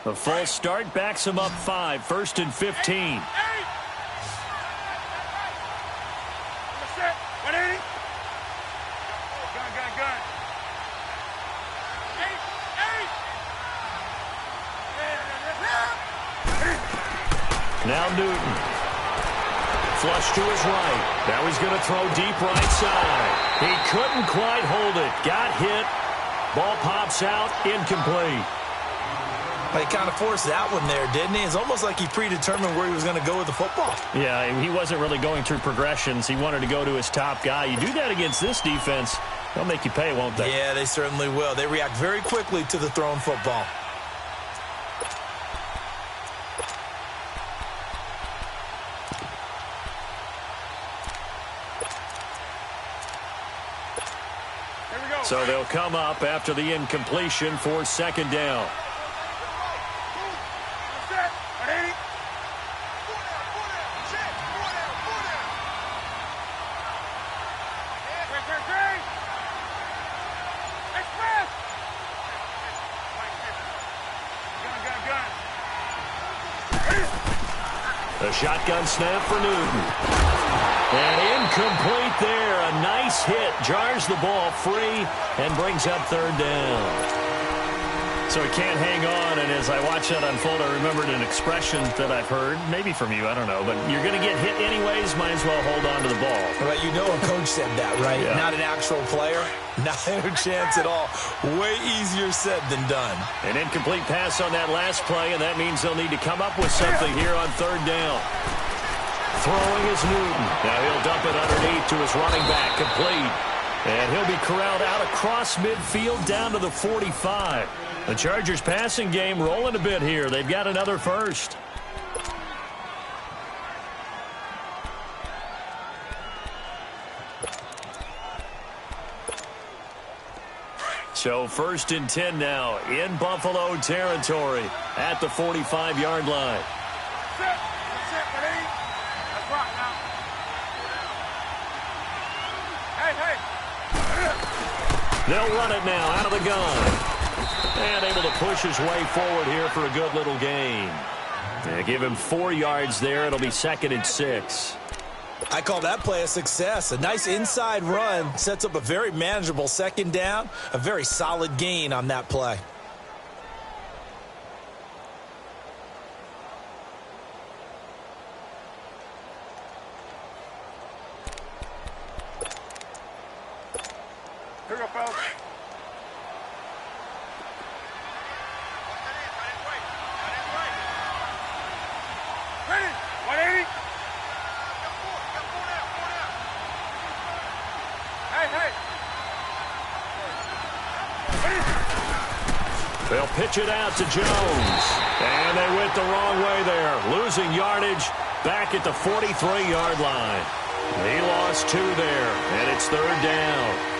A false start backs him up 5, 1st and 15. Now Newton. Flush to his right. Now he's going to throw deep right side. He couldn't quite hold it. Got hit. Ball pops out. Incomplete. He kind of forced that one there, didn't he? It's almost like he predetermined where he was going to go with the football. Yeah, he wasn't really going through progressions. He wanted to go to his top guy. You do that against this defense, they'll make you pay, won't they? Yeah, they certainly will. They react very quickly to the thrown football. So they'll come up after the incompletion for 2nd down. The shotgun snap for Newton. And incomplete there. A nice hit. Jars the ball free and brings up 3rd down. So he can't hang on, and as I watch that unfold, I remembered an expression that I've heard, maybe from you, I don't know, but you're going to get hit anyways, might as well hold on to the ball. Right, you know a coach said that, right? Yeah. Not an actual player. Not a chance at all. Way easier said than done. An incomplete pass on that last play, and that means they'll need to come up with something here on 3rd down. Throwing is Newton. Now he'll dump it underneath to his running back, complete. And he'll be corralled out across midfield down to the 45. The Chargers passing game rolling a bit here. They've got another first. So 1st and 10 now in Buffalo territory at the 45-yard line. They'll run it now out of the gun. And able to push his way forward here for a good little gain. They give him 4 yards there. It'll be 2nd and 6. I call that play a success. A nice inside run sets up a very manageable 2nd down. A very solid gain on that play. Here we go, fellas. Ready? 180. Hey. They'll pitch it out to Jones. And they went the wrong way there. Losing yardage back at the 43-yard line. He lost 2 there, and it's 3rd down.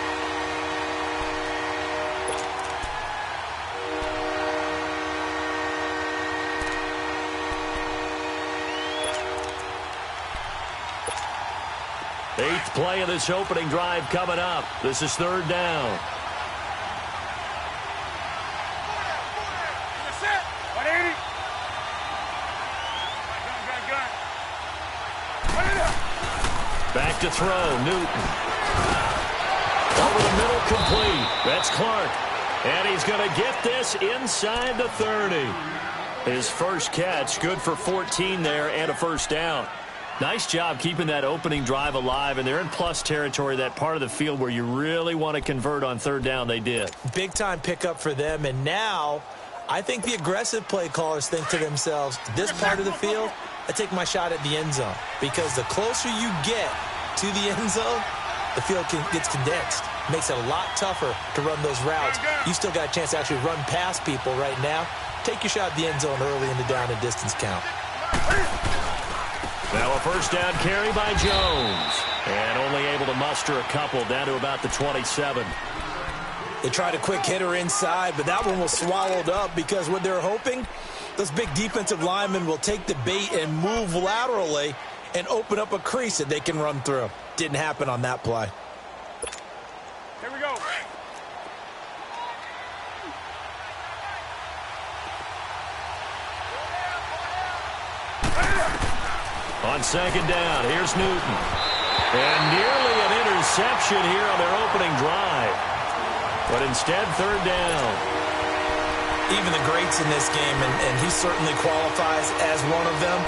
Eighth play of this opening drive coming up. This is 3rd down. Back to throw, Newton. Over the middle, complete. That's Clark. And he's going to get this inside the 30. His first catch, good for 14 there and a 1st down. Nice job keeping that opening drive alive, and they're in plus territory, that part of the field where you really want to convert on 3rd down. They did. Big-time pickup for them, and now I think the aggressive play callers think to themselves, this part of the field, I take my shot at the end zone, because the closer you get to the end zone, the field gets condensed. Makes it a lot tougher to run those routes. You still got a chance to actually run past people right now. Take your shot at the end zone early in the down and distance count. Now a 1st down carry by Jones. And only able to muster a couple down to about the 27. They tried a quick hitter inside, but that one was swallowed up because what they're hoping, those big defensive linemen will take the bait and move laterally and open up a crease that they can run through. Didn't happen on that play. Here we go. On second down, here's Newton. And nearly an interception here on their opening drive. But instead, third down. Even the greats in this game, and he certainly qualifies as one of them,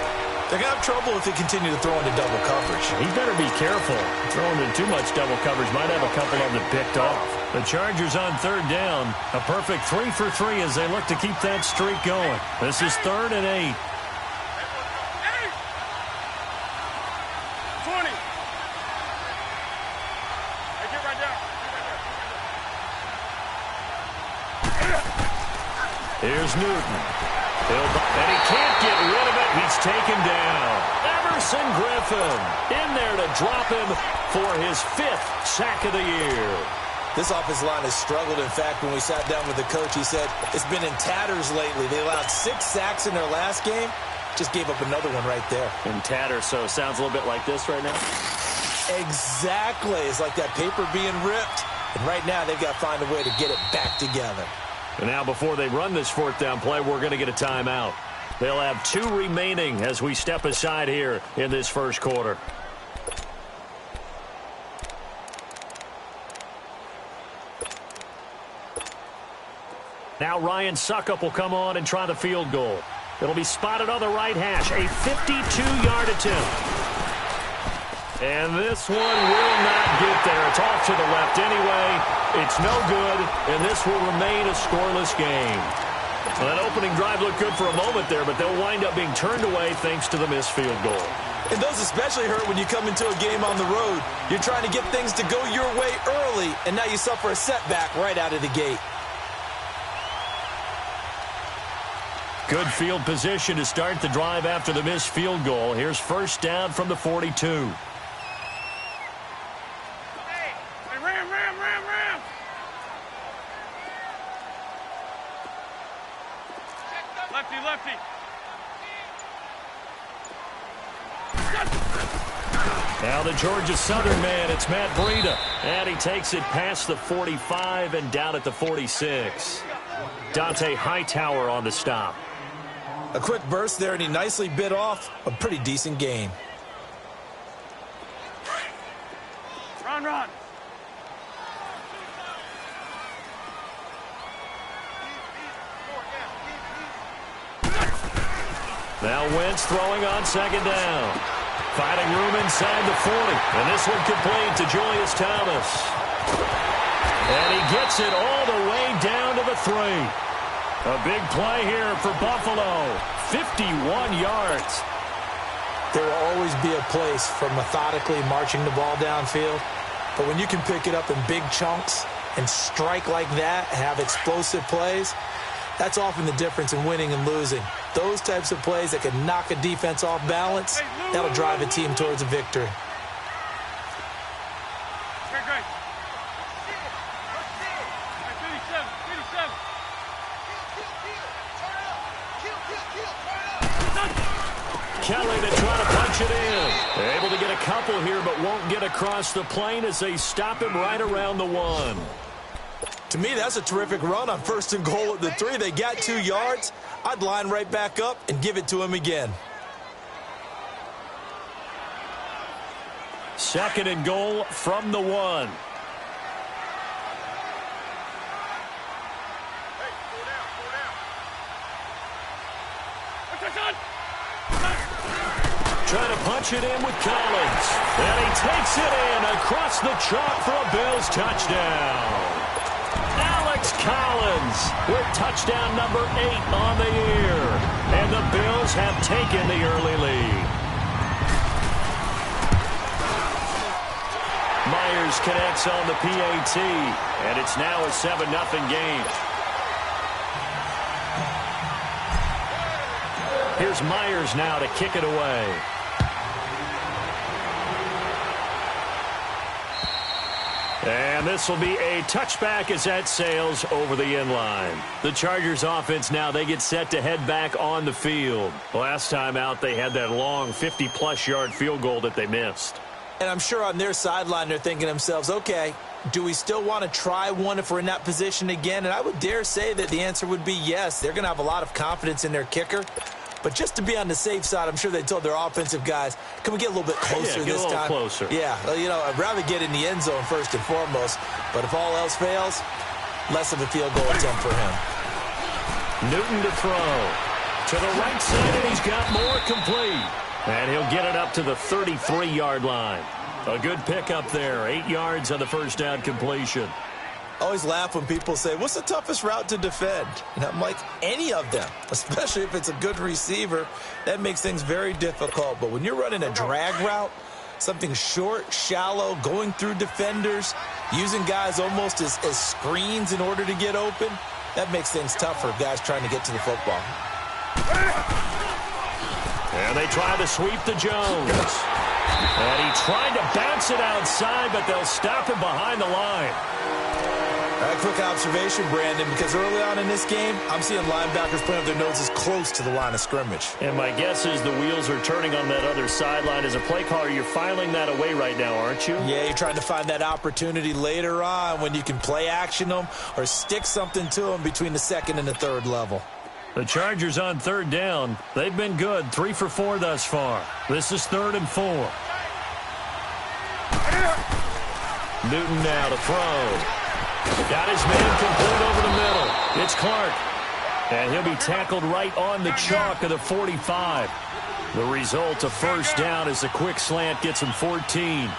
they're going to have trouble if they continue to throw into double coverage. He better be careful. Throwing into too much double coverage might have a couple of them picked off. The Chargers on third down. A perfect 3 for 3 as they look to keep that streak going. This is 3rd and 8. 20. Hey, get right down. Here's Newton. And he can't get rid of it. He's taken down. Emerson Griffin in there to drop him for his 5th sack of the year. This offensive line has struggled. In fact, when we sat down with the coach, he said it's been in tatters lately. They allowed 6 sacks in their last game. Just gave up another one right there. In tatters, so it sounds a little bit like this right now? Exactly. It's like that paper being ripped. And right now, they've got to find a way to get it back together. And now before they run this 4th down play, we're going to get a timeout. They'll have 2 remaining as we step aside here in this first quarter. Now Ryan Suckup will come on and try the field goal. It'll be spotted on the right hash, a 52-yard attempt. And this one will not get there. It's off to the left anyway. It's no good, and this will remain a scoreless game. Well, that opening drive looked good for a moment there, but they'll wind up being turned away thanks to the missed field goal. And those especially hurt when you come into a game on the road. You're trying to get things to go your way early, and now you suffer a setback right out of the gate. Good field position to start the drive after the missed field goal. Here's first down from the 42. Lefty. Now the Georgia Southern man, it's Matt Breida. And he takes it past the 45 and down at the 46. Dante Hightower on the stop. A quick burst there, and he nicely bit off a pretty decent gain. Run. Now Wentz throwing on second down. Finding room inside the 40. And this one complete to Julius Thomas. And he gets it all the way down to the 3. A big play here for Buffalo. 51 yards. There will always be a place for methodically marching the ball downfield. But when you can pick it up in big chunks and strike like that, have explosive plays, that's often the difference in winning and losing. Those types of plays that can knock a defense off balance, that'll drive a team towards a victory. Great. 57. Kelly to try to punch it in. They're able to get a couple here, but won't get across the plane as they stop him right around the 1. To me, that's a terrific run on 1st and goal at the 3. They got 2 yards. I'd line right back up and give it to him again. 2nd and goal from the 1. Trying to punch it in with Collins. And he takes it in across the chalk for a Bills touchdown. Alex Collins with touchdown number 8 on the year. And the Bills have taken the early lead. Myers connects on the PAT. And it's now a 7-0 game. Here's Myers now to kick it away. And this will be a touchback as that sails over the end line. The Chargers offense now, they get set to head back on the field. Last time out, they had that long 50-plus yard field goal that they missed. And I'm sure on their sideline, they're thinking to themselves, okay, do we still want to try one if we're in that position again? And I would dare say that the answer would be yes. They're going to have a lot of confidence in their kicker. But just to be on the safe side, I'm sure they told their offensive guys, can we get a little bit closer this time? Closer. Yeah, I'd rather get in the end zone first and foremost. But if all else fails, less of a field goal attempt for him. Newton to throw. To the right side, and he's got more complete. And he'll get it up to the 33-yard line. A good pickup there. 8 yards on the first down completion. I always laugh when people say, what's the toughest route to defend? And I'm like, any of them, especially if it's a good receiver. That makes things very difficult. But when you're running a drag route, something short, shallow, going through defenders, using guys almost as screens in order to get open, that makes things tough for guys trying to get to the football. And they try to sweep to Jones. And he tried to bounce it outside, but they'll stop him behind the line. A quick observation, Brandon, because early on in this game, I'm seeing linebackers playing with their noses close to the line of scrimmage. And my guess is the wheels are turning on that other sideline. As a play caller, you're filing that away right now, aren't you? Yeah, you're trying to find that opportunity later on when you can play action them or stick something to them between the second and the third level. The Chargers on third down. They've been good, 3 for 4 thus far. This is 3rd and 4. Newton now to throw. Got his man complete over the middle. It's Clark. And he'll be tackled right on the chalk of the 45. The result, a first down as the quick slant gets him 14.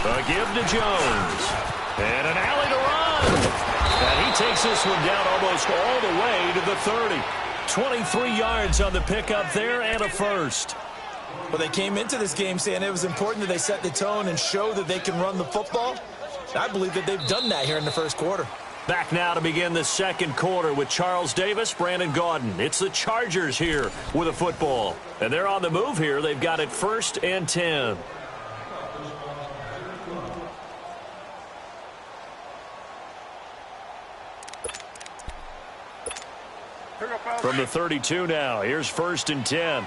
A give to Jones. And an alley to run. And he takes this one down almost all the way to the 30. 23 yards on the pickup there and a first. Well, they came into this game saying it was important that they set the tone and show that they can run the football. I believe that they've done that here in the first quarter. Back now to begin the second quarter with Charles Davis, Brandon Gaudin. It's the Chargers here with a football. And they're on the move here. They've got it 1st and 10. From the 32 now, here's 1st and 10.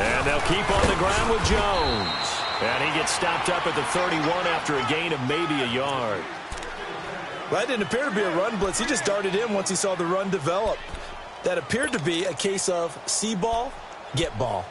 And they'll keep on the ground with Jones. And he gets stopped up at the 31 after a gain of maybe a yard. Well, that didn't appear to be a run blitz. He just darted in once he saw the run develop. That appeared to be a case of see ball, get ball.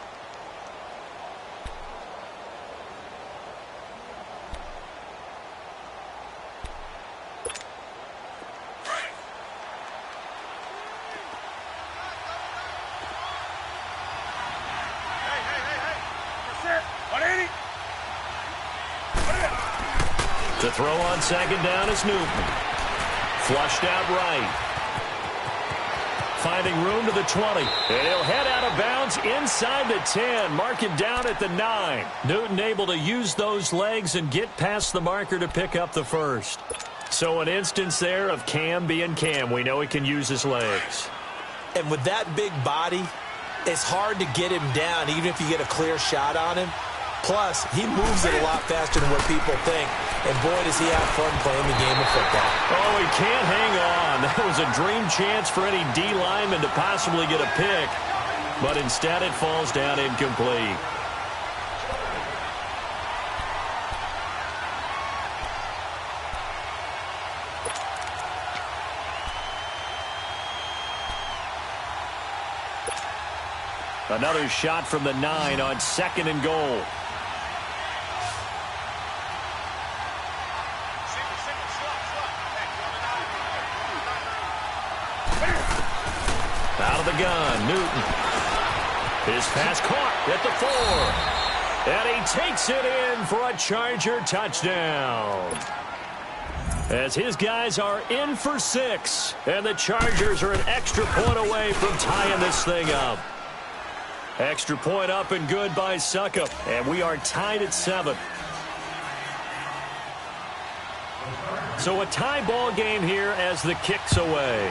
To throw on second down is Newton. Flushed out right. Finding room to the 20. And he'll head out of bounds inside the 10. Mark him down at the 9. Newton able to use those legs and get past the marker to pick up the first. So an instance there of Cam being Cam. We know he can use his legs. And with that big body, it's hard to get him down even if you get a clear shot on him. Plus, he moves it a lot faster than what people think. And boy, does he have fun playing the game of football. Oh, he can't hang on. That was a dream chance for any D lineman to possibly get a pick. But instead, it falls down incomplete. Another shot from the 9 on 2nd and goal. Out of the gun, Newton. His pass caught at the 4. And he takes it in for a Charger touchdown. As his guys are in for 6. And the Chargers are an extra point away from tying this thing up. Extra point up and good by Suckup. And we are tied at 7. So a tie ball game here as the kick's away.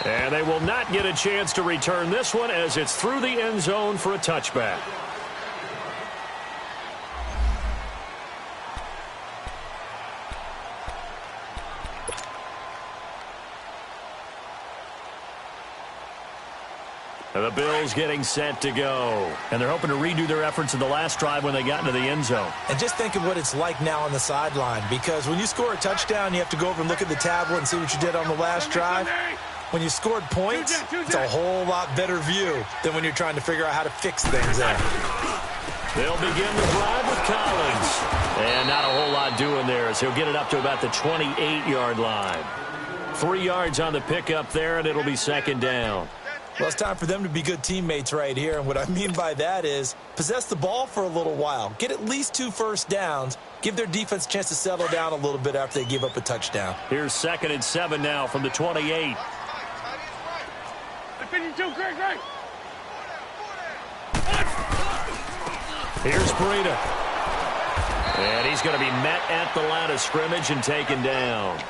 And they will not get a chance to return this one as it's through the end zone for a touchback. And the Bills getting set to go. And they're hoping to redo their efforts in the last drive when they got into the end zone. And just think of what it's like now on the sideline, because when you score a touchdown, you have to go over and look at the tablet and see what you did on the last drive. When you scored points, it's a whole lot better view than when you're trying to figure out how to fix things there. They'll begin the drive with Collins. And not a whole lot doing there as he'll get it up to about the 28-yard line. 3 yards on the pickup there, and it'll be second down. Well, it's time for them to be good teammates right here. And what I mean by that is possess the ball for a little while. Get at least 2 first downs. Give their defense a chance to settle down a little bit after they give up a touchdown. Here's 2nd and 7 now from the 28. 52, great. Here's Breida. And he's going to be met at the line of scrimmage and taken down.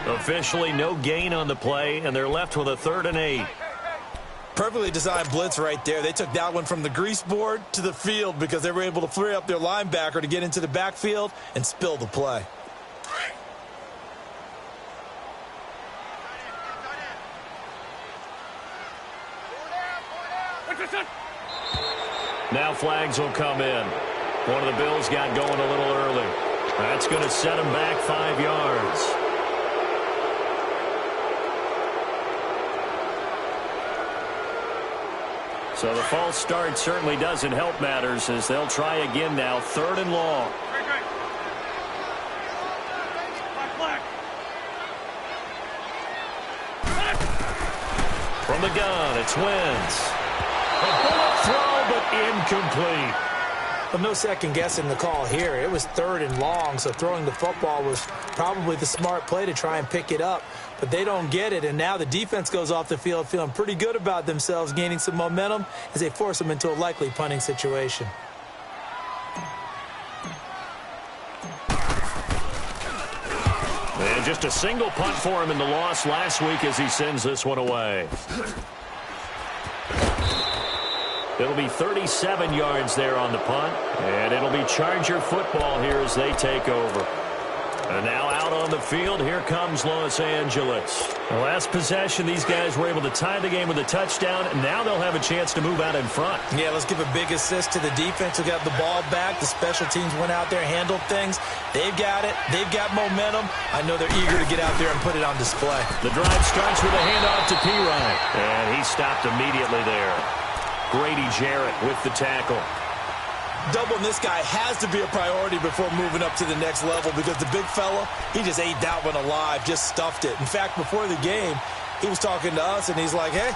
Officially no gain on the play, and they're left with a 3rd and 8. Perfectly designed blitz right there. They took that one from the grease board to the field because they were able to free up their linebacker to get into the backfield and spill the play. Now flags will come in. One of the Bills got going a little early. That's going to set him back 5 yards. So the false start certainly doesn't help matters as they'll try again now. 3rd and long. From the gun, it's Wentz. A bullet throw, but incomplete. But no second guessing the call here. It was 3rd and long, so throwing the football was probably the smart play to try and pick it up. But they don't get it, and now the defense goes off the field feeling pretty good about themselves, gaining some momentum as they force them into a likely punting situation. And just a single punt for him in the loss last week as he sends this one away. It'll be 37 yards there on the punt, and it'll be Charger football here as they take over. And now out on the field, here comes Los Angeles. The last possession, these guys were able to tie the game with a touchdown, and now they'll have a chance to move out in front. Yeah, let's give a big assist to the defense who got the ball back. The special teams went out there, handled things. They've got it. They've got momentum. I know they're eager to get out there and put it on display. The drive starts with a handoff to P-Ryan, and he stopped immediately there. Grady Jarrett with the tackle. Doubling this guy has to be a priority before moving up to the next level because the big fella, he just ate that one alive, just stuffed it. In fact, before the game, he was talking to us, and he's like, hey,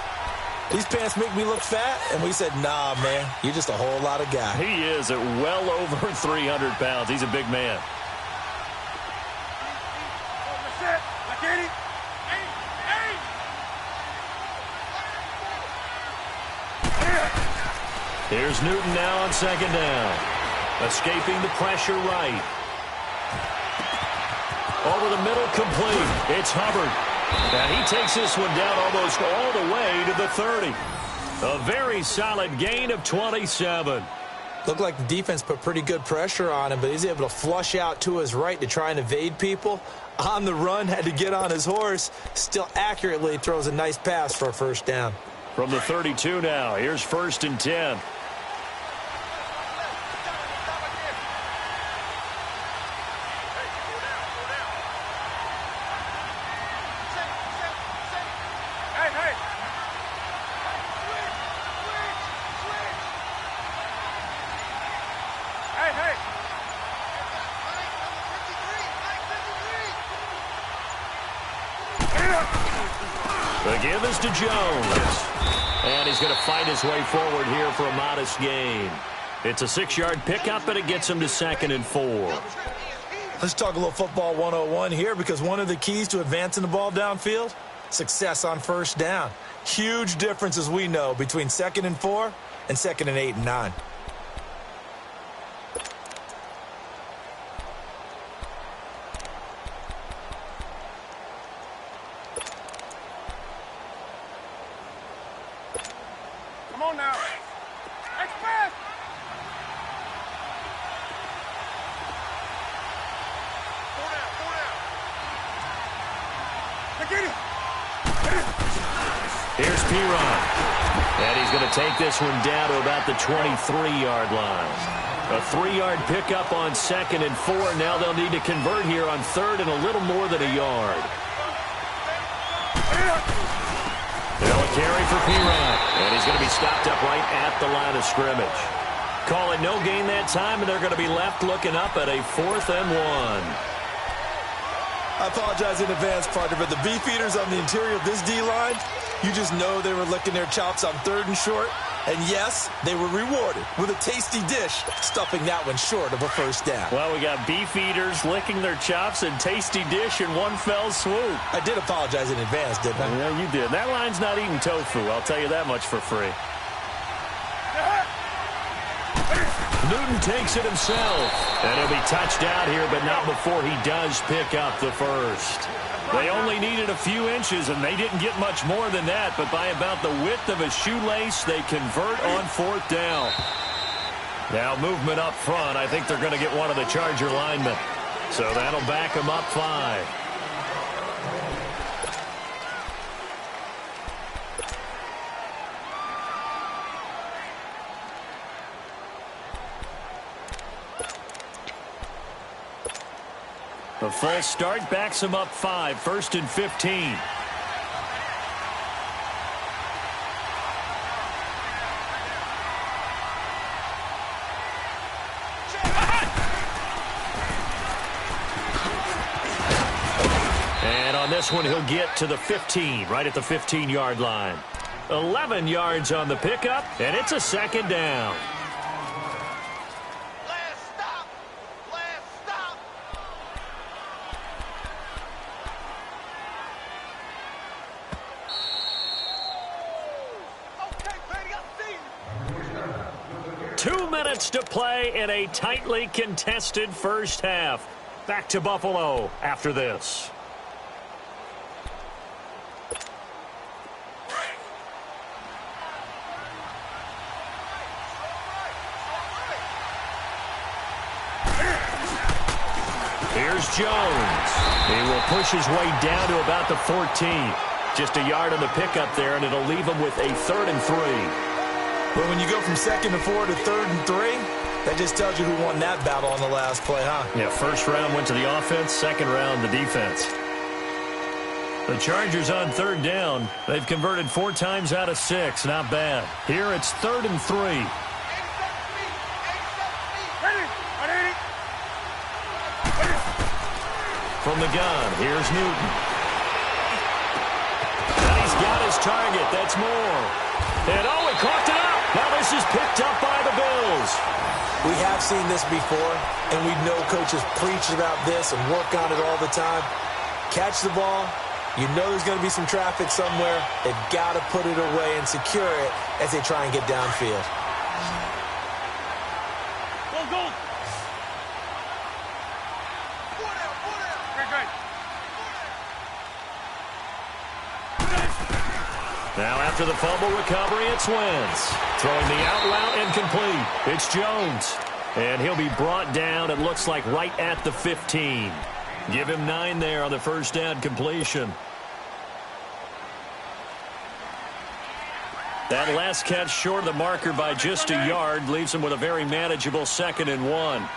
these pants make me look fat? And we said, nah, man, you're just a whole lot of guy. He is at well over 300 pounds. He's a big man. Here's Newton now on 2nd down. Escaping the pressure right. Over the middle, complete. It's Hubbard. And he takes this one down almost all the way to the 30. A very solid gain of 27. Looked like the defense put pretty good pressure on him, but he's able to flush out to his right to try and evade people. On the run, had to get on his horse. Still accurately throws a nice pass for a 1st down. From the 32 now, here's 1st and 10. The give is to Jones. And he's going to fight his way forward here for a modest gain. It's a 6-yard pickup, and it gets him to 2nd and 4. Let's talk a little football 101 here because one of the keys to advancing the ball downfield, success on 1st down. Huge difference, as we know, between 2nd and 4 and 2nd and 8 and 9. Come on now. Expect. Here's P-Ryan. And he's going to take this one down to about the 23-yard line. A 3-yard pickup on 2nd and 4. Now they'll need to convert here on 3rd and a little more than a yard. They'll carry for P-Ryan. And he's going to be stopped up right at the line of scrimmage. Call it no gain that time, and they're going to be left looking up at a 4th and 1. I apologize in advance, partner, but the beefeaters on the interior of this D-line, you just know they were licking their chops on 3rd and short. And yes, they were rewarded with a tasty dish, stuffing that one short of a first down. Well, we got beefeaters licking their chops and tasty dish in one fell swoop. I did apologize in advance, didn't I? Yeah, you did. That line's not eating tofu, I'll tell you that much for free. Newton takes it himself. And he'll be touched out here, but not before he does pick up the first. They only needed a few inches, and they didn't get much more than that. But by about the width of a shoelace, they convert on 4th down. Now movement up front. I think they're going to get one of the Charger linemen. So that'll back them up 5. A full start backs him up 5, 1st and 15. And on this one, he'll get to the 15, right at the 15-yard line. 11 yards on the pickup, and it's a 2nd down. 2 minutes to play in a tightly contested first half. Back to Buffalo after this. Here's Jones. He will push his way down to about the 14. Just a yard on the pickup there, and it'll leave him with a 3rd and 3. But when you go from 2nd and 4 to 3rd and 3, that just tells you who won that battle on the last play, huh? Yeah, 1st round went to the offense, 2nd round the defense. The Chargers on 3rd down. They've converted 4 times out of 6. Not bad. Here it's 3rd and 3. From the gun, here's Newton. And he's got his target. That's Moore. And oh, he coughed it up. Now this is picked up by the Bills. We have seen this before, and we know coaches preach about this and work on it all the time. Catch the ball. You know there's going to be some traffic somewhere. They've got to put it away and secure it as they try and get downfield. Go. Now after the fumble recovery, it's Wentz. Throwing the out route incomplete. It's Jones. And he'll be brought down, it looks like, right at the 15. Give him 9 there on the first down completion. That last catch short of the marker by just a yard leaves him with a very manageable 2nd and 1.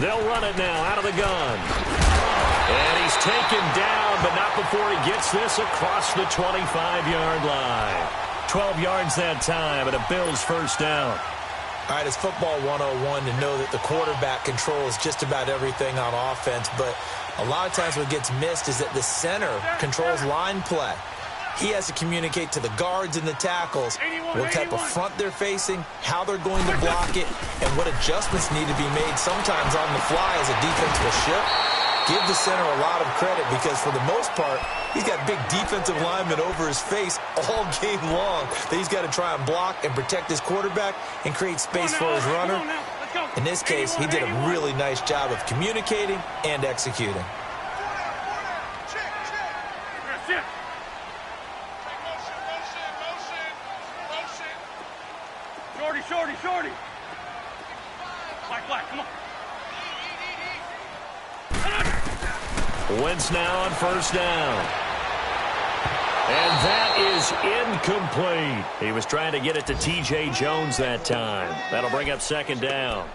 They'll run it now out of the gun. And he's taken down, but not before he gets this across the 25-yard line. 12 yards that time, and a Bills first down. All right, it's football 101 to know that the quarterback controls just about everything on offense, but a lot of times what gets missed is that the center controls line play. He has to communicate to the guards and the tackles what type of front they're facing, how they're going to block it, and what adjustments need to be made sometimes on the fly as a defense will ship. Give the center a lot of credit because for the most part, he's got big defensive linemen over his face all game long that he's got to try and block and protect his quarterback and create space for his runner. In this case, he did a really nice job of communicating and executing. Shorty. Black, come on. Wentz now on first down. And that is incomplete. He was trying to get it to T.J. Jones that time. That'll bring up second down.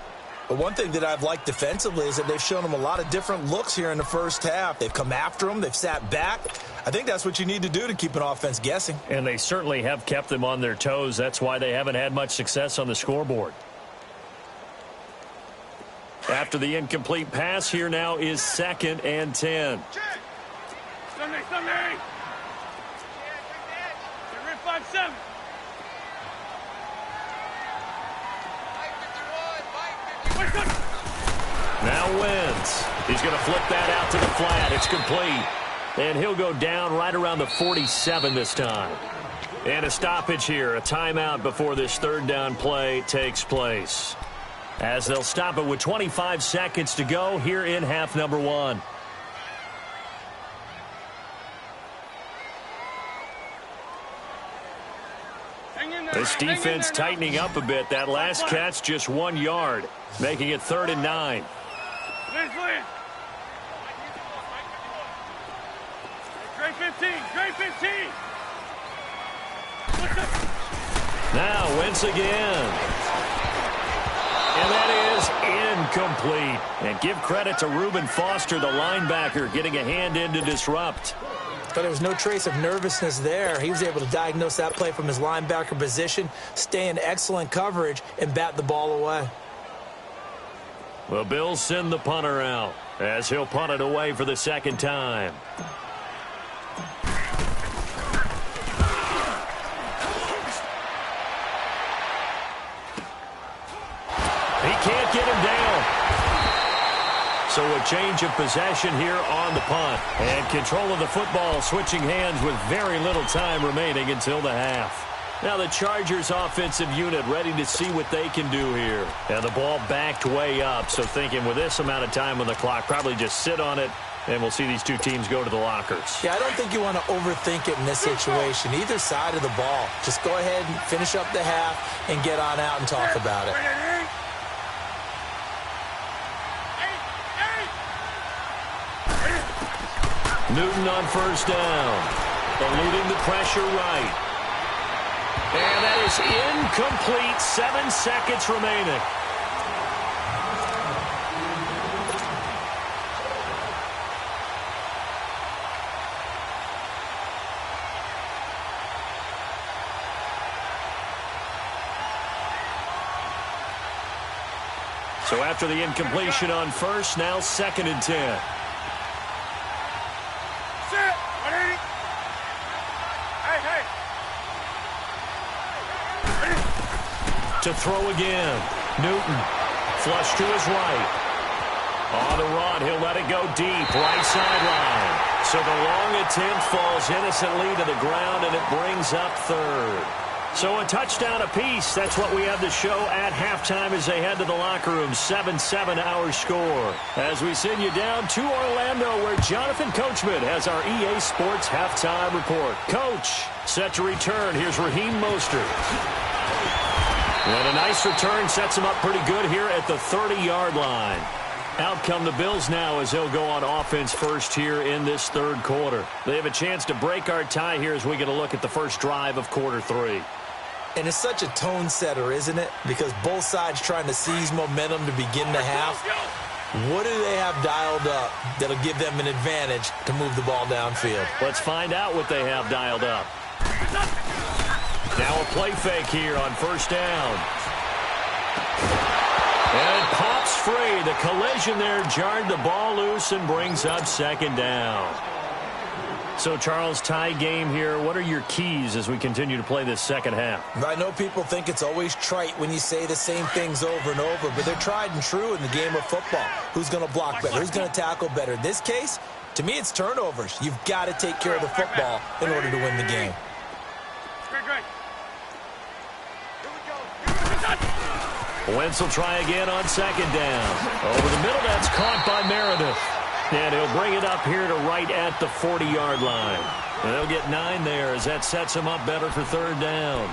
But one thing that I've liked defensively is that they've shown him a lot of different looks here in the first half. They've come after him. They've sat back. I think that's what you need to do to keep an offense guessing. And they certainly have kept them on their toes. That's why they haven't had much success on the scoreboard. After the incomplete pass, here now is 2nd and 10. Sunday. You're in 5-7. Now Wentz. He's going to flip that out to the flat. It's complete. And he'll go down right around the 47 this time. And a stoppage here, a timeout before this third down play takes place. As they'll stop it with 25 seconds to go here in half number 1. This defense tightening up a bit. That last catch just 1 yard, making it 3rd and 9. Trey 15. Now Wentz again. And that is incomplete. And give credit to Reuben Foster, the linebacker, getting a hand in to disrupt. But there was no trace of nervousness there. He was able to diagnose that play from his linebacker position, stay in excellent coverage, and bat the ball away. The Bills send the punter out as he'll punt it away for the second time. He can't get him down. So a change of possession here on the punt. And control of the football switching hands with very little time remaining until the half. Now the Chargers offensive unit ready to see what they can do here. And the ball backed way up. So thinking with this amount of time on the clock, probably just sit on it. And we'll see these two teams go to the lockers. Yeah, I don't think you want to overthink it in this situation. Either side of the ball. Just go ahead and finish up the half and get on out and talk about it. Newton on first down. Eluding the pressure right. And that is incomplete. 7 seconds remaining. So after the incompletion on first, now 2nd and 10. To throw again. Newton. Flush to his right. On the run, he'll let it go deep. Right sideline. So the long attempt falls innocently to the ground, and it brings up 3rd. So a touchdown apiece. That's what we have to show at halftime as they head to the locker room. 7-7 our score. As we send you down to Orlando, where Jonathan Coachman has our EA Sports halftime report. Coach, set to return. Here's Raheem Mostert. And a nice return sets him up pretty good here at the 30-yard line. Out come the Bills now as they'll go on offense first here in this third quarter. They have a chance to break our tie here as we get a look at the first drive of quarter 3. And it's such a tone setter, isn't it? Because both sides trying to seize momentum to begin the half. What do they have dialed up that'll give them an advantage to move the ball downfield? Let's find out what they have dialed up. Now a play fake here on first down. And it pops free. The collision there jarred the ball loose and brings up 2nd down. So, Charles, tie game here. What are your keys as we continue to play this second half? I know people think it's always trite when you say the same things over and over, but they're tried and true in the game of football. Who's going to block better? Who's going to tackle better? In this case, to me, it's turnovers. You've got to take care of the football in order to win the game. Wentz will try again on 2nd down. Over the middle, that's caught by Meredith. And he'll bring it up here to right at the 40-yard line. And they'll get 9 there as that sets him up better for 3rd down.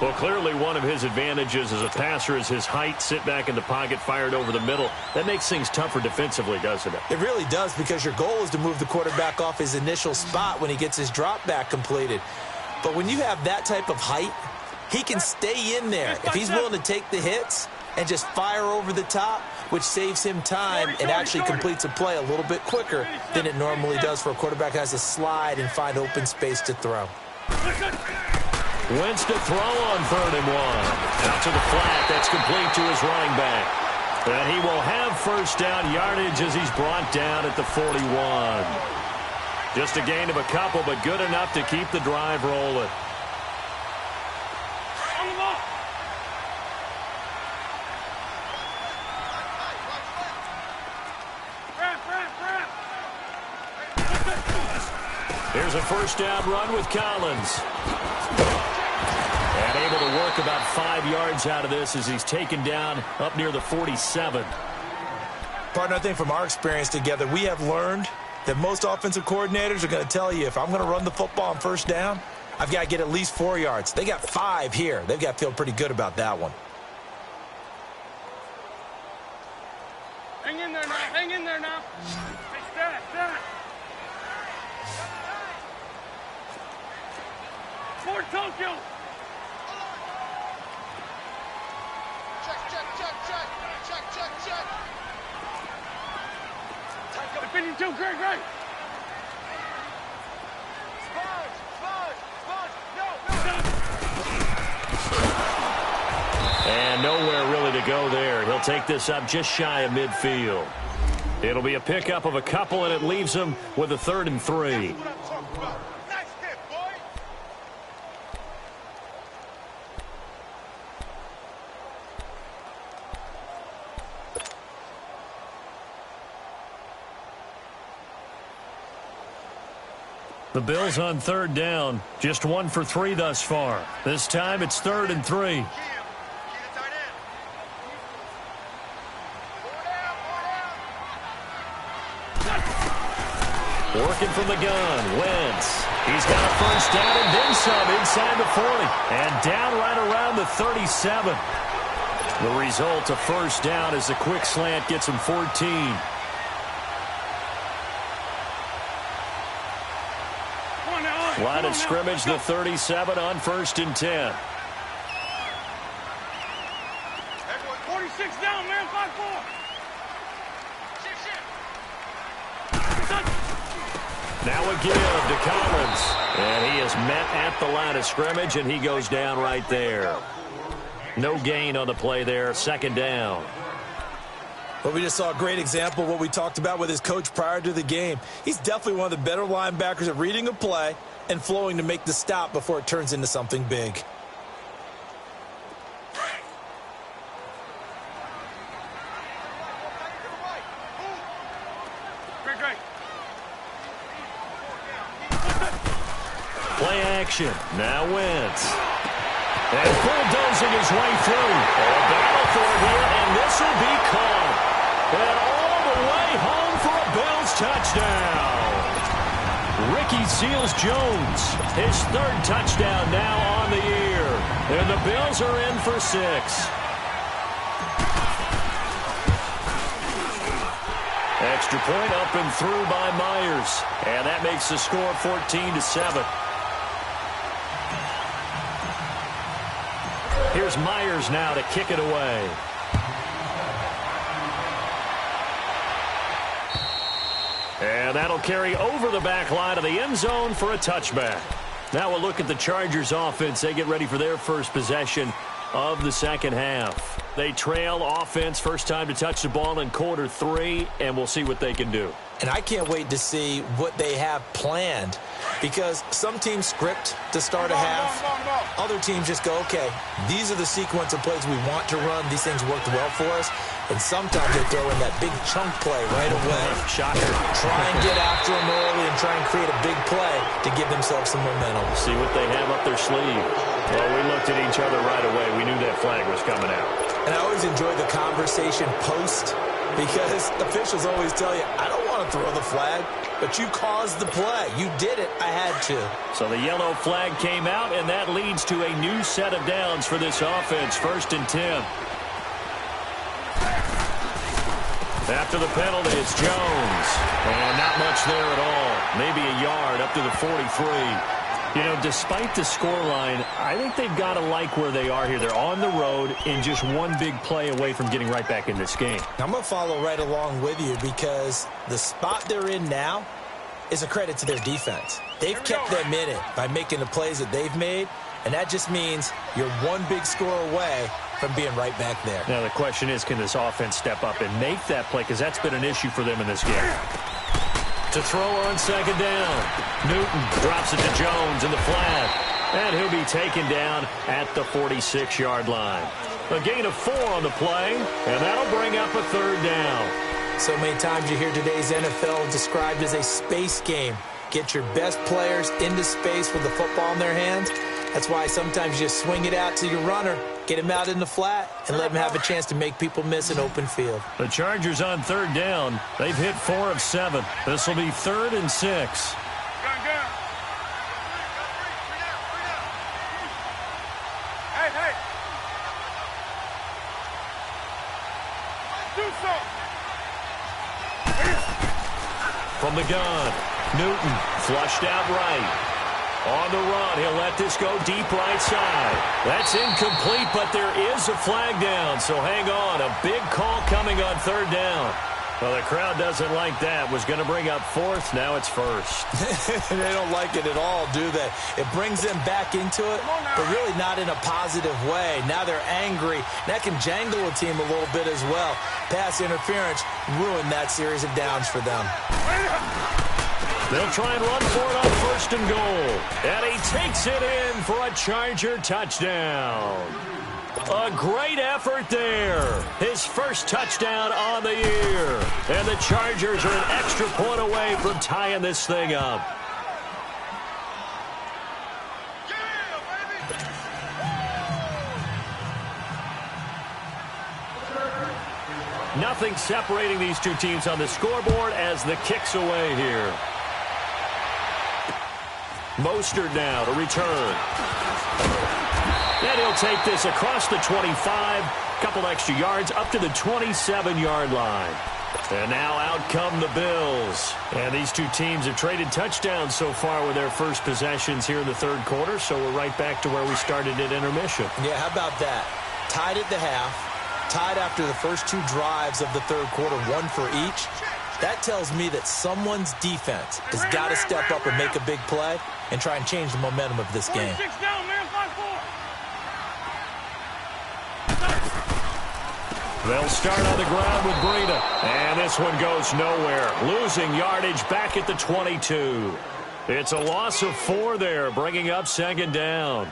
Well, clearly one of his advantages as a passer is his height, sit back in the pocket, fired over the middle. That makes things tougher defensively, doesn't it? It really does, because your goal is to move the quarterback off his initial spot when he gets his drop back completed. But when you have that type of height, he can stay in there if he's willing to take the hits and just fire over the top, which saves him time and actually completes a play a little bit quicker than it normally does for a quarterback who has to slide and find open space to throw. Wentz to throw on 3rd and 1. Out to the flat. That's complete to his running back. And he will have first down yardage as he's brought down at the 41. Just a gain of a couple, but good enough to keep the drive rolling. Here's a first down run with Collins. And able to work about 5 yards out of this as he's taken down up near the 47. Partner, I think from our experience together, we have learned that most offensive coordinators are going to tell you, if I'm going to run the football on first down, I've got to get at least 4 yards. They got 5 here. They've got to feel pretty good about that one. Hang in there now. Hang in there now. Hey, stat. Fort Tokyo. Check. Defending 2, great. And nowhere really to go there. He'll take this up just shy of midfield. It'll be a pickup of a couple, and it leaves him with a 3rd and 3. The Bills on 3rd down. Just 1 for 3 thus far. This time it's 3rd and 3. Working from the gun, Wentz. He's got a first down and then some inside the 40. And down right around the 37. The result, a first down as the quick slant gets him 14. Line of scrimmage, the 37 on 1st and 10. 46 down, man, 5-4. Now a give to Collins. And he is met at the line of scrimmage, and he goes down right there. No gain on the play there, 2nd down. But we just saw a great example of what we talked about with his coach prior to the game. He's definitely one of the better linebackers at reading a play and flowing to make the stop before it turns into something big. Great. Play action. Now Wentz. And bulldozing his way through. A battle for it here, and this will be caught. And all the way home for a Bills touchdown. Ricky Seals-Jones, his 3rd touchdown now on the year. And the Bills are in for 6. Extra point up and through by Myers. And that makes the score 14-7. Here's Myers now to kick it away. And that'll carry over the back line of the end zone for a touchback. Now we'll look at the Chargers offense. They get ready for their first possession of the second half. They trail offense, first time to touch the ball in quarter 3, and we'll see what they can do. And I can't wait to see what they have planned, because some teams script to start a half. Other teams just go, okay, these are the sequence of plays we want to run. These things worked well for us. And sometimes they throw in that big chunk play right away. Shocker. Try and get after them early and try and create a big play to give themselves some momentum. See what they have up their sleeve. Well, we looked at each other right away. We knew that flag was coming out. And I always enjoy the conversation post, because officials always tell you, I don't want to throw the flag. but you caused the play. You did it. I had to. So the yellow flag came out, and that leads to a new set of downs for this offense. 1st and 10. After the penalty, it's Jones. And not much there at all. Maybe a yard up to the 43. You know, despite the scoreline, I think they've got to like where they are here. They're on the road and just one big play away from getting right back in this game. I'm going to follow right along with you because the spot they're in now is a credit to their defense. They've kept them in it by making the plays that they've made, and that just means you're one big score away from being right back there. Now, the question is, can this offense step up and make that play? Because that's been an issue for them in this game. To throw on 2nd down. Newton drops it to Jones in the flat. And he'll be taken down at the 46-yard line. A gain of 4 on the play, and that'll bring up a 3rd down. So many times you hear today's NFL described as a space game. Get your best players into space with the football in their hands. That's why sometimes you just swing it out to your runner, get him out in the flat, and let him have a chance to make people miss an open field. The Chargers on 3rd down. They've hit 4 of 7. This will be 3rd and 6. Hey. Do something. From the gun, Newton flushed out right. On the run, he'll let this go deep right side. That's incomplete, but there is a flag down, so hang on. A big call coming on 3rd down. Well, the crowd doesn't like that. Was going to bring up 4th. Now it's 1st. They don't like it at all, do they? It brings them back into it, but really not in a positive way. Now they're angry. That can jangle a team a little bit as well. Pass interference ruined that series of downs for them. They'll try and run for it on 1st and goal. And he takes it in for a Charger touchdown. A great effort there. His first touchdown on the year. And the Chargers are an extra point away from tying this thing up. Nothing separating these two teams on the scoreboard as the kick's away here. Mostert now to return. And he'll take this across the 25, couple extra yards up to the 27-yard line. And now out come the Bills. And these two teams have traded touchdowns so far with their first possessions here in the 3rd quarter, so we're right back to where we started at intermission. Yeah, how about that? Tied at the half, tied after the first 2 drives of the 3rd quarter, 1 for each. That tells me that someone's defense has got to step up and make a big play and try and change the momentum of this game. Down, man, 5-4. They'll start on the ground with Breida. And this one goes nowhere. Losing yardage back at the 22. It's a loss of 4 there, bringing up 2nd down.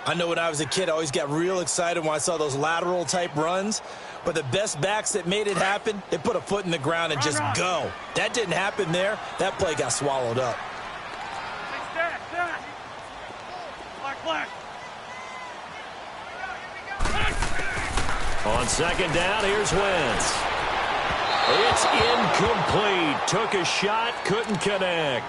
I know when I was a kid, I always got real excited when I saw those lateral-type runs. But the best backs that made it happen, they put a foot in the ground and just go. That didn't happen there. That play got swallowed up. Black. On 2nd down, here's Wentz. It's incomplete. Took a shot, couldn't connect.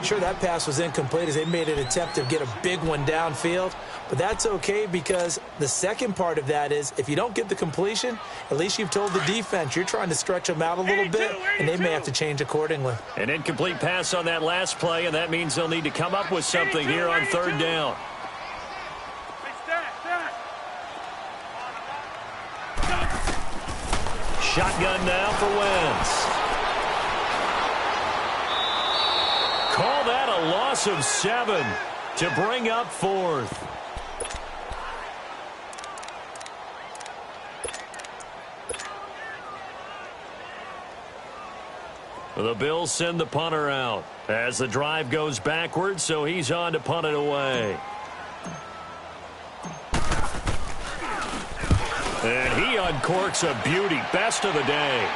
Sure, that pass was incomplete as they made an attempt to get a big one downfield. But that's okay because the second part of that is if you don't get the completion, at least you've told the defense you're trying to stretch them out a little bit, and they may have to change accordingly. An incomplete pass on that last play, and that means they'll need to come up with something here on 3rd down. Shotgun now for Wentz. Call that a loss of 7 to bring up 4th. The Bills send the punter out as the drive goes backwards, so he's on to punt it away. And he uncorks a beauty. Best of the day.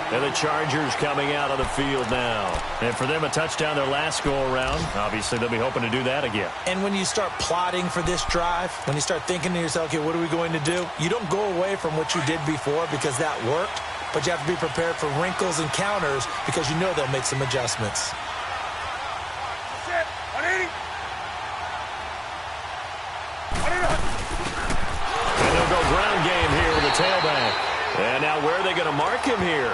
And the Chargers coming out of the field now. And for them, a touchdown their last go-around. Obviously, they'll be hoping to do that again. And when you start plotting for this drive, when you start thinking to yourself, okay, what are we going to do? You don't go away from what you did before because that worked, but you have to be prepared for wrinkles and counters because you know they'll make some adjustments. And they'll go ground game here with the tailback. And now where are they going to mark him here?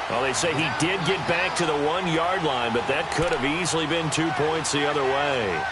Well, they say he did get back to the 1-yard line, but that could have easily been 2 points the other way.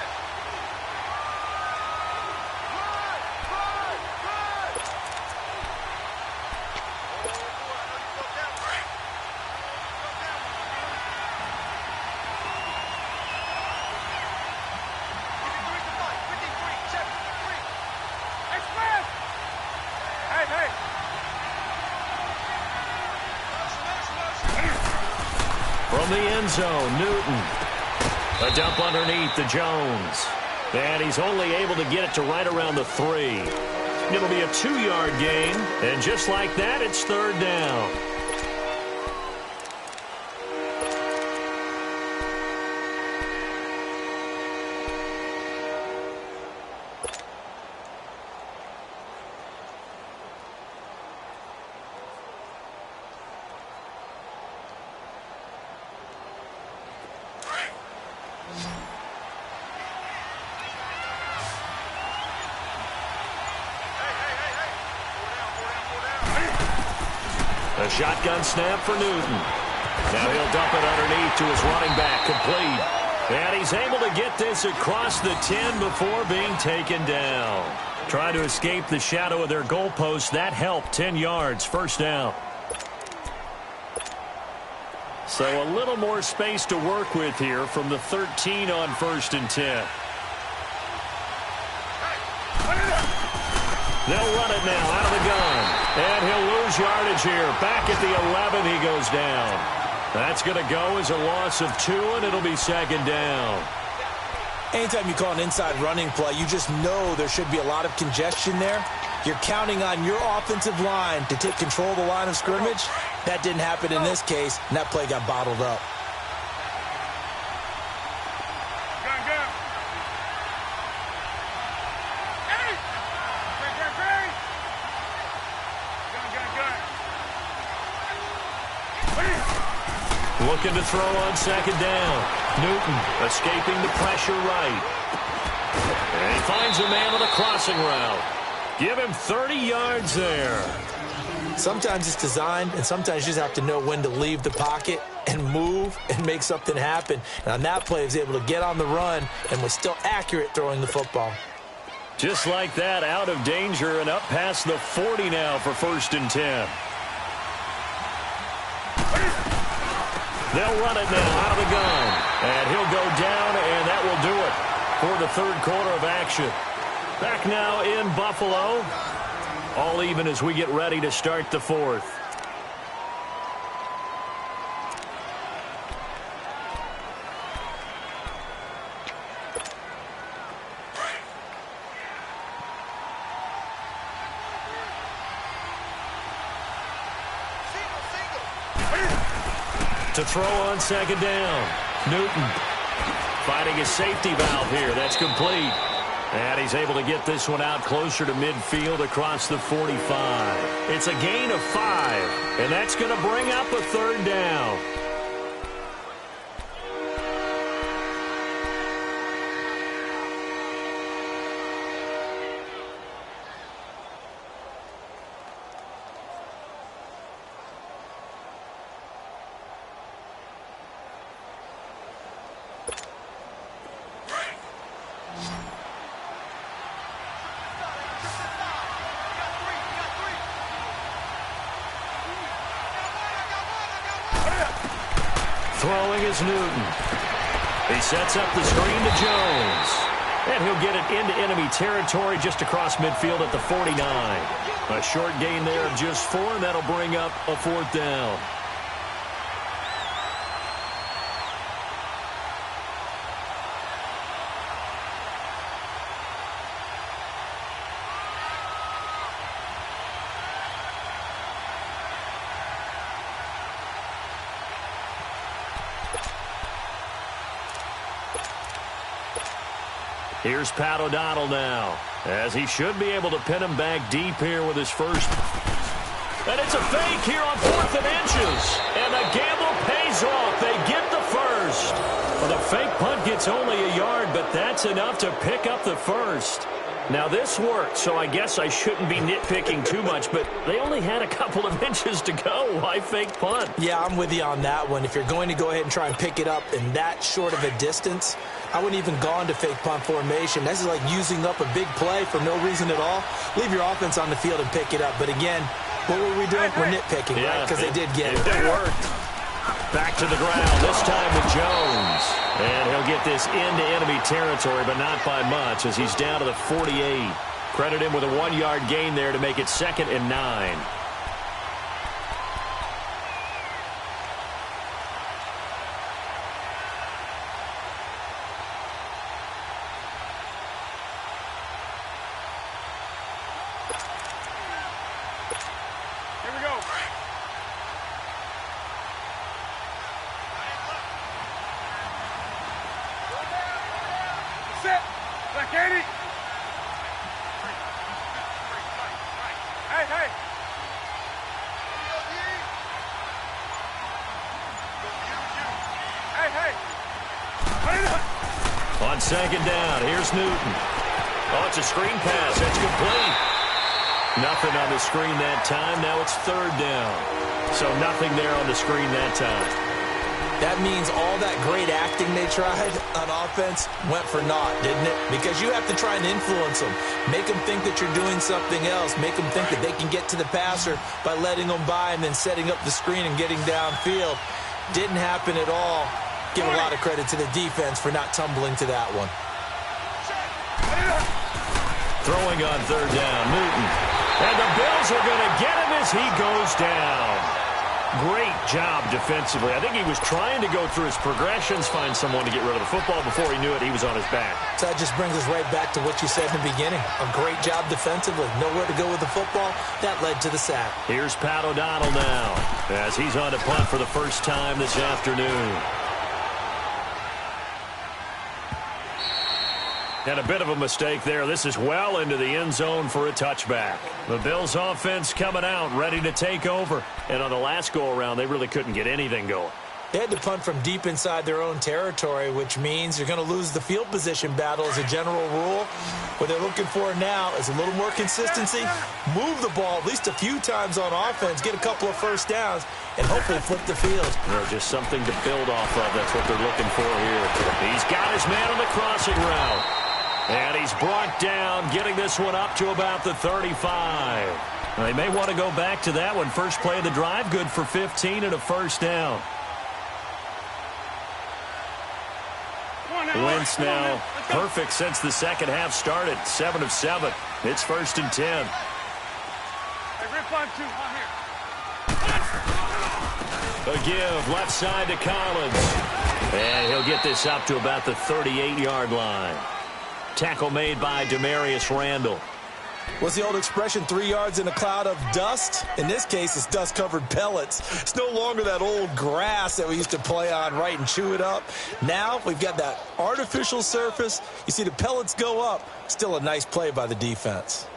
From the end zone, Newton. A dump underneath to Jones. And he's only able to get it to right around the 3. It'll be a 2-yard gain. And just like that, it's third down. A shotgun snap for Newton. Now he'll dump it underneath to his running back, complete. And he's able to get this across the 10 before being taken down. Trying to escape the shadow of their goalpost. That helped. 10 yards, first down. So a little more space to work with here from the 13 on 1st and 10. They'll run it now out of the gun. And he'll lose yardage here. Back at the 11, he goes down. That's going to go as a loss of 2, and it'll be second down. Anytime you call an inside running play, you just know there should be a lot of congestion there. You're counting on your offensive line to take control of the line of scrimmage. That didn't happen in this case, and that play got bottled up. Looking to throw on second down. Newton escaping the pressure right. And he finds a man on a crossing route. Give him 30 yards there. Sometimes it's designed, and sometimes you just have to know when to leave the pocket and move and make something happen. And on that play, he was able to get on the run and was still accurate throwing the football. Just like that, out of danger and up past the 40 now for 1st and 10. They'll run it now out of the gun. And he'll go down, and that will do it for the third quarter of action. Back now in Buffalo. All even as we get ready to start the fourth. To throw on second down. Newton finding his safety valve here. That's complete. And he's able to get this one out closer to midfield across the 45. It's a gain of 5. And that's going to bring up a third down. Throwing is Newton. He sets up the screen to Jones. And he'll get it into enemy territory just across midfield at the 49. A short gain there of just 4, and that'll bring up a fourth down. Here's Pat O'Donnell now, as he should be able to pin him back deep here with his first. And it's a fake here on 4th and inches. And the gamble pays off. They get the first. Well, the fake punt gets only a yard, but that's enough to pick up the first. Now, this worked, so I guess I shouldn't be nitpicking too much, but they only had a couple of inches to go. Why fake punt? Yeah, I'm with you on that one. If you're going to go ahead and try and pick it up in that short of a distance, I wouldn't even gone to fake punt formation. This is like using up a big play for no reason at all. Leave your offense on the field and pick it up. But again, what were we doing? We're nitpicking, right? Because they did get it. It worked. Back to the ground, this time with Jones. And he'll get this into enemy territory, but not by much, as he's down to the 48. Credit him with a 1-yard gain there to make it 2nd and 9. Here we go. Sit. Black 80. Hey, hey. Hey, hey. On 2nd down, here's Newton. Oh, it's a screen pass. It's complete. Nothing on the screen that time. Now it's 3rd down. So nothing there on the screen that time. That means all that great acting they tried on offense went for naught, didn't it? Because you have to try and influence them. Make them think that you're doing something else. Make them think that they can get to the passer by letting them by and then setting up the screen and getting downfield. Didn't happen at all. Give a lot of credit to the defense for not tumbling to that one. Throwing on 3rd down, Newton. And the Bills are going to get him as he goes down. Great job defensively. I think he was trying to go through his progressions, find someone to get rid of the football. Before he knew it, he was on his back. So that just brings us right back to what you said in the beginning. A great job defensively. Nowhere to go with the football. That led to the sack. Here's Pat O'Donnell now, as he's on to punt for the first time this afternoon. And a bit of a mistake there. This is well into the end zone for a touchback. The Bills offense coming out, ready to take over. And on the last go-around, they really couldn't get anything going. They had to punt from deep inside their own territory, which means you're going to lose the field position battle as a general rule. What they're looking for now is a little more consistency, move the ball at least a few times on offense, get a couple of first downs, and hopefully flip the field. Just something to build off of. That's what they're looking for here. He's got his man on the crossing route. And he's brought down, getting this one up to about the 35. They may want to go back to that one. First play of the drive, good for 15 and a first down. Wentz now perfect since the second half started. 7 of 7. It's 1st and 10. Hey, rip on 2. On here. A give left side to Collins. And he'll get this up to about the 38-yard line. Tackle made by Demarius Randall. What's the old expression, 3 yards in a cloud of dust? In this case, it's dust-covered pellets. It's no longer that old grass that we used to play on, right, and chew it up. Now we've got that artificial surface. You see the pellets go up. Still a nice play by the defense.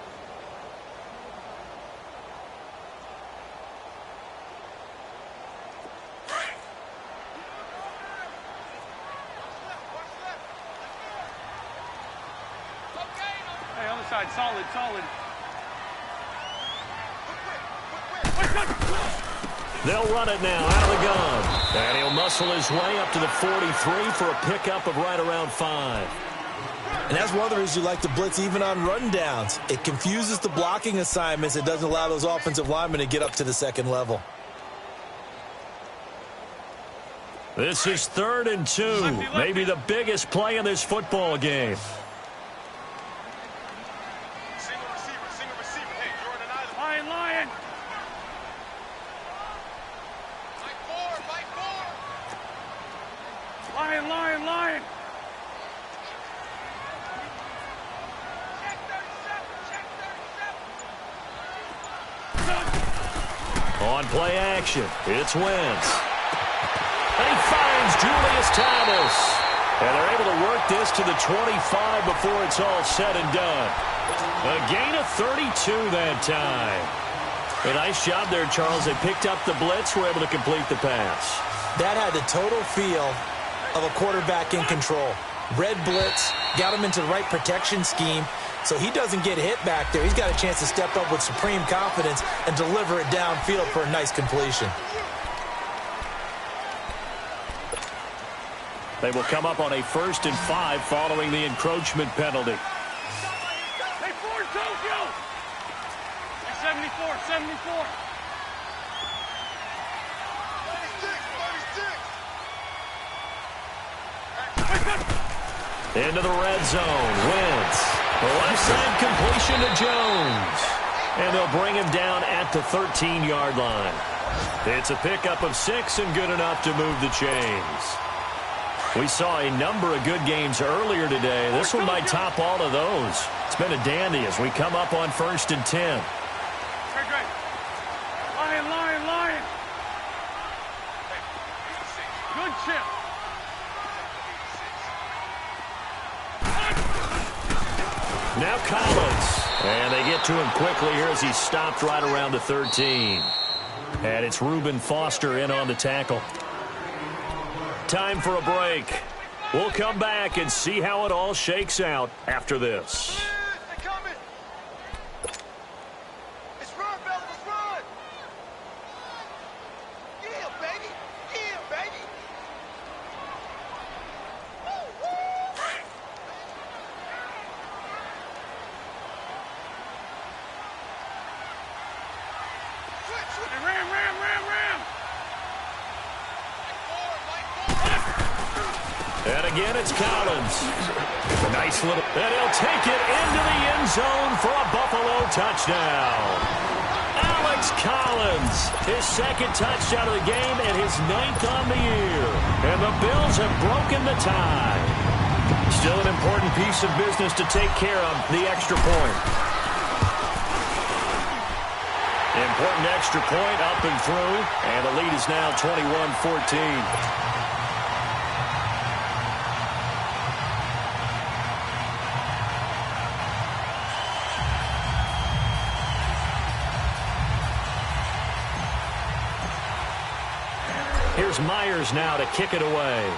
Solid, solid. They'll run it now out of the gun. And he'll muscle his way up to the 43 for a pickup of right around 5. And that's one of the reasons you like to blitz even on rundowns. It confuses the blocking assignments. It doesn't allow those offensive linemen to get up to the second level. This is 3rd and 2. Maybe the biggest play in this football game. Lion. On play action, it's Wentz. And he finds Julius Thomas. And they're able to work this to the 25 before it's all said and done. A gain of 32 that time. A nice job there, Charles. They picked up the blitz, were able to complete the pass. That had the total feel of a quarterback in control. Red blitz, got him into the right protection scheme, so he doesn't get hit back there. He's got a chance to step up with supreme confidence and deliver it downfield for a nice completion. They will come up on a 1st and 5 following the encroachment penalty. Hey, Ford, Tokyo! Hey, 74, 74. 36. Into the red zone. Wentz. The left side completion to Jones. And they'll bring him down at the 13-yard line. It's a pickup of 6 and good enough to move the chains. We saw a number of good games earlier today. This one might top all of those. It's been a dandy as we come up on 1st and 10. Great. Lion, lion, lion. Good chip. Now Collins. And they get to him quickly here as he stopped right around the 13. And it's Reuben Foster in on the tackle. Time for a break. We'll come back and see how it all shakes out after this. They're coming. Let's run, fellas, let's run. Yeah, baby. Yeah, baby. Woo, woo. Hey, ram. And again, it's Collins. A nice little... And he'll take it into the end zone for a Buffalo touchdown. Alex Collins, his 2nd touchdown of the game and his 9th on the year. And the Bills have broken the tie. Still an important piece of business to take care of, the extra point. Important extra point up and through. And the lead is now 21-14. Here's Myers now to kick it away.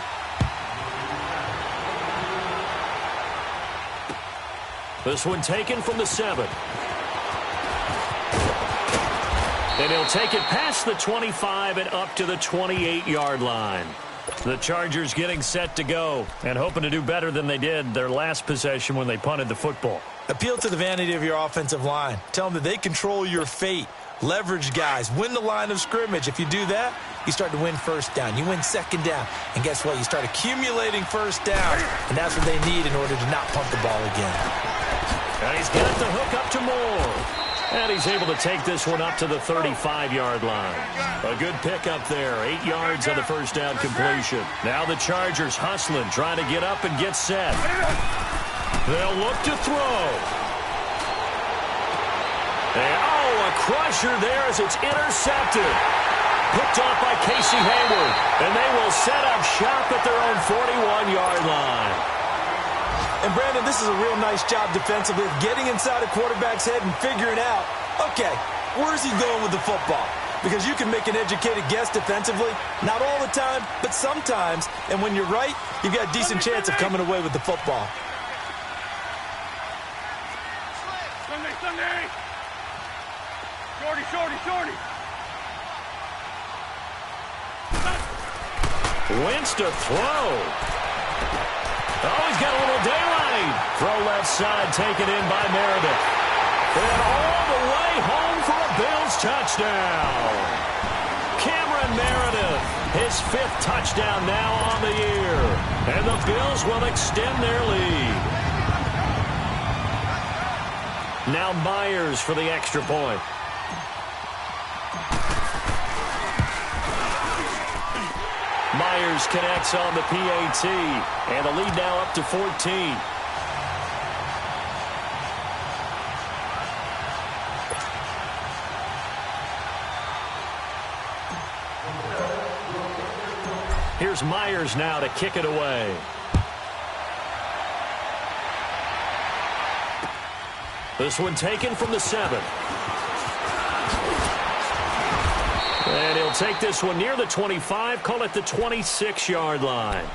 This one taken from the 7. And he'll take it past the 25 and up to the 28-yard line. The Chargers getting set to go and hoping to do better than they did their last possession when they punted the football. Appeal to the vanity of your offensive line. Tell them that they control your fate. Leverage guys. Win the line of scrimmage. If you do that, you start to win 1st down. You win 2nd down. And guess what? You start accumulating 1st downs. And that's what they need in order to not punt the ball again. And he's got the hook up to Moore. And he's able to take this one up to the 35-yard line. A good pickup there. 8 yards on the 1st down completion. Now the Chargers hustling, trying to get up and get set. They'll look to throw. And, a crusher there as it's intercepted. Picked off by Casey Hayward. And they will set up shop at their own 41-yard line. And, Brandon, this is a real nice job defensively of getting inside a quarterback's head and figuring out, okay, where's he going with the football? Because you can make an educated guess defensively. Not all the time, but sometimes. And when you're right, you've got a decent chance of coming away with the football. Sunday. Shorty. Wentz to throw. Oh, he's got a little daylight. Throw left side taken in by Meredith. And all the way home for a Bills touchdown. Cameron Meredith, his 5th touchdown now on the year. And the Bills will extend their lead. Now Myers for the extra point. Myers connects on the PAT, and the lead now up to 14. Here's Myers now to kick it away. This one taken from the 7. And he'll take this one near the 25, call it the 26-yard line.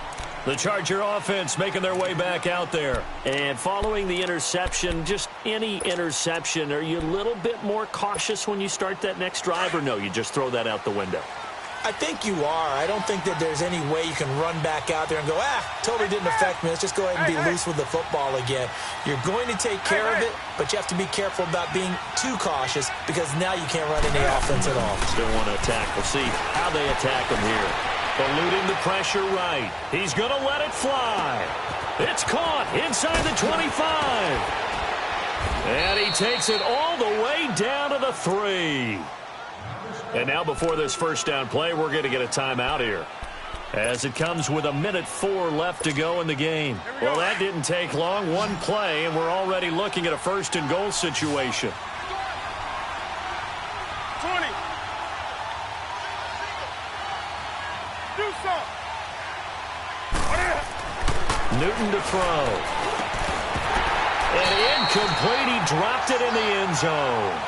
The Charger offense making their way back out there. And following the interception, just any interception, are you a little bit more cautious when you start that next drive, or no, you just throw that out the window? I think you are. I don't think that there's any way you can run back out there and go, totally didn't affect me. Let's just go ahead and be loose with the football again. You're going to take care of it, but you have to be careful about being too cautious because now you can't run any offense at all. Still want to attack. We'll see how they attack him here. Eluding the pressure right. He's going to let it fly. It's caught inside the 25. And he takes it all the way down to the 3. And now before this first down play, we're going to get a timeout here, as it comes with 1:04 left to go in the game. Well, that didn't take long. One play, and we're already looking at a first-and-goal situation. 20. Do something. Newton to throw. And incomplete. He dropped it in the end zone.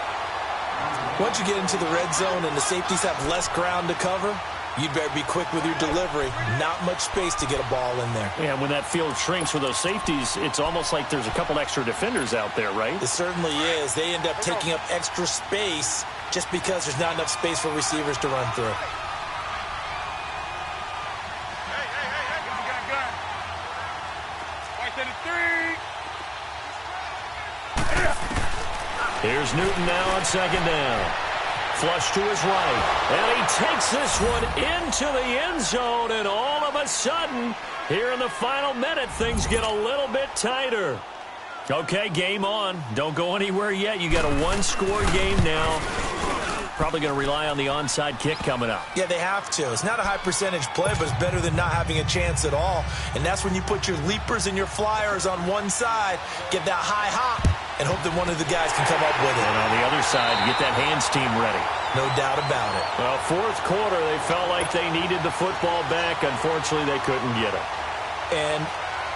Once you get into the red zone and the safeties have less ground to cover, you'd better be quick with your delivery. Not much space to get a ball in there. Yeah, when that field shrinks for those safeties, it's almost like there's a couple extra defenders out there, right? It certainly is. They end up taking up extra space just because there's not enough space for receivers to run through. Here's Newton now on second down. Flush to his right. And he takes this one into the end zone. And all of a sudden, here in the final minute, things get a little bit tighter. Okay, game on. Don't go anywhere yet. You got a one-score game now. Probably going to rely on the onside kick coming up. Yeah, they have to. It's not a high-percentage play, but it's better than not having a chance at all. And that's when you put your leapers and your flyers on one side, get that high hop, and hope that one of the guys can come up with it. And on the other side, get that hands team ready. No doubt about it. Well, fourth quarter, they felt like they needed the football back. Unfortunately, they couldn't get it. And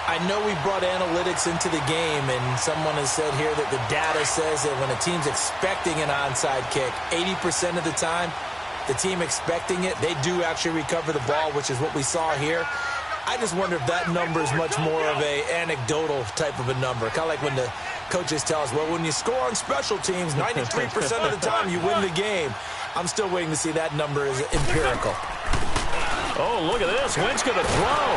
I know we brought analytics into the game, and someone has said here that the data says that when a team's expecting an onside kick, 80% of the time, the team expecting it, they do actually recover the ball, which is what we saw here. I just wonder if that number is much more of a anecdotal type of a number. Kind of like when the coaches tell us, well, when you score on special teams, 93% of the time you win the game. I'm still waiting to see that number is empirical. Oh, look at this. Wentz going to throw.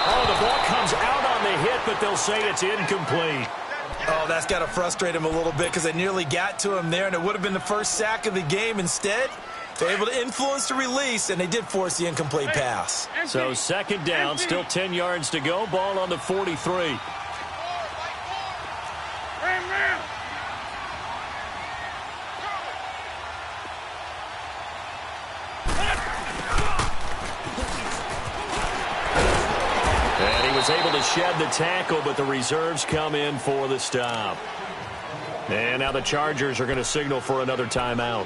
Oh, the ball comes out on the hit, but they'll say it's incomplete. Oh, that's got to frustrate him a little bit because they nearly got to him there, and it would have been the first sack of the game. Instead, they're able to influence the release, and they did force the incomplete pass. So second down, still 10 yards to go. Ball on the 43. And he was able to shed the tackle, but the reserves come in for the stop. And now the Chargers are going to signal for another timeout,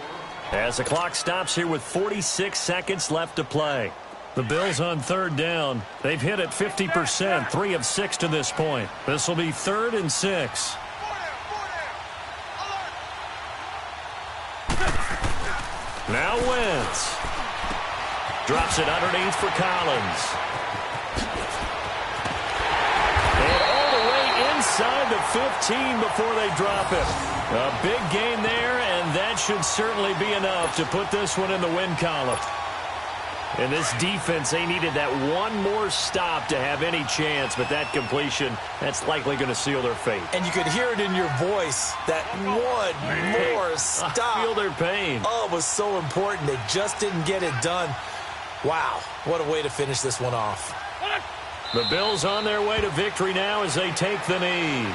as the clock stops here with 46 seconds left to play. The Bills on third down. They've hit it 50%, 3 of 6 to this point. This will be 3rd and 6. Now Wentz. Drops it underneath for Collins. And all the way inside the 15 before they drop it. A big gain there, and that should certainly be enough to put this one in the win column. And this defense, they needed that one more stop to have any chance, but that completion, that's likely going to seal their fate. And you could hear it in your voice, that one more stop. I feel their pain. Oh, it was so important. They just didn't get it done. Wow, what a way to finish this one off. The Bills on their way to victory now as they take the knee.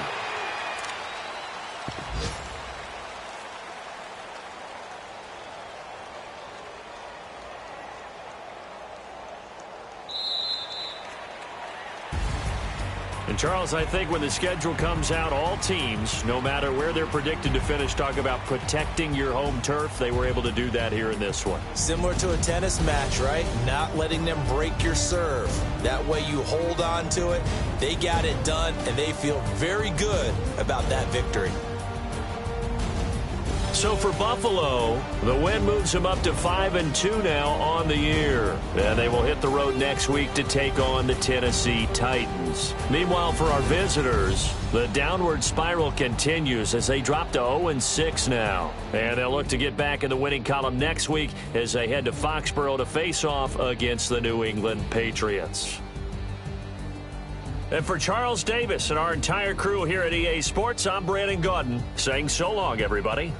And, Charles, I think when the schedule comes out, all teams, no matter where they're predicted to finish, talk about protecting your home turf. They were able to do that here in this one. Similar to a tennis match, right? Not letting them break your serve. That way you hold on to it. They got it done, and they feel very good about that victory. So for Buffalo, the win moves them up to 5-2 now on the year. And they will hit the road next week to take on the Tennessee Titans. Meanwhile, for our visitors, the downward spiral continues as they drop to 0-6 now. And they'll look to get back in the winning column next week as they head to Foxborough to face off against the New England Patriots. And for Charles Davis and our entire crew here at EA Sports, I'm Brandon Gaudin saying so long, everybody.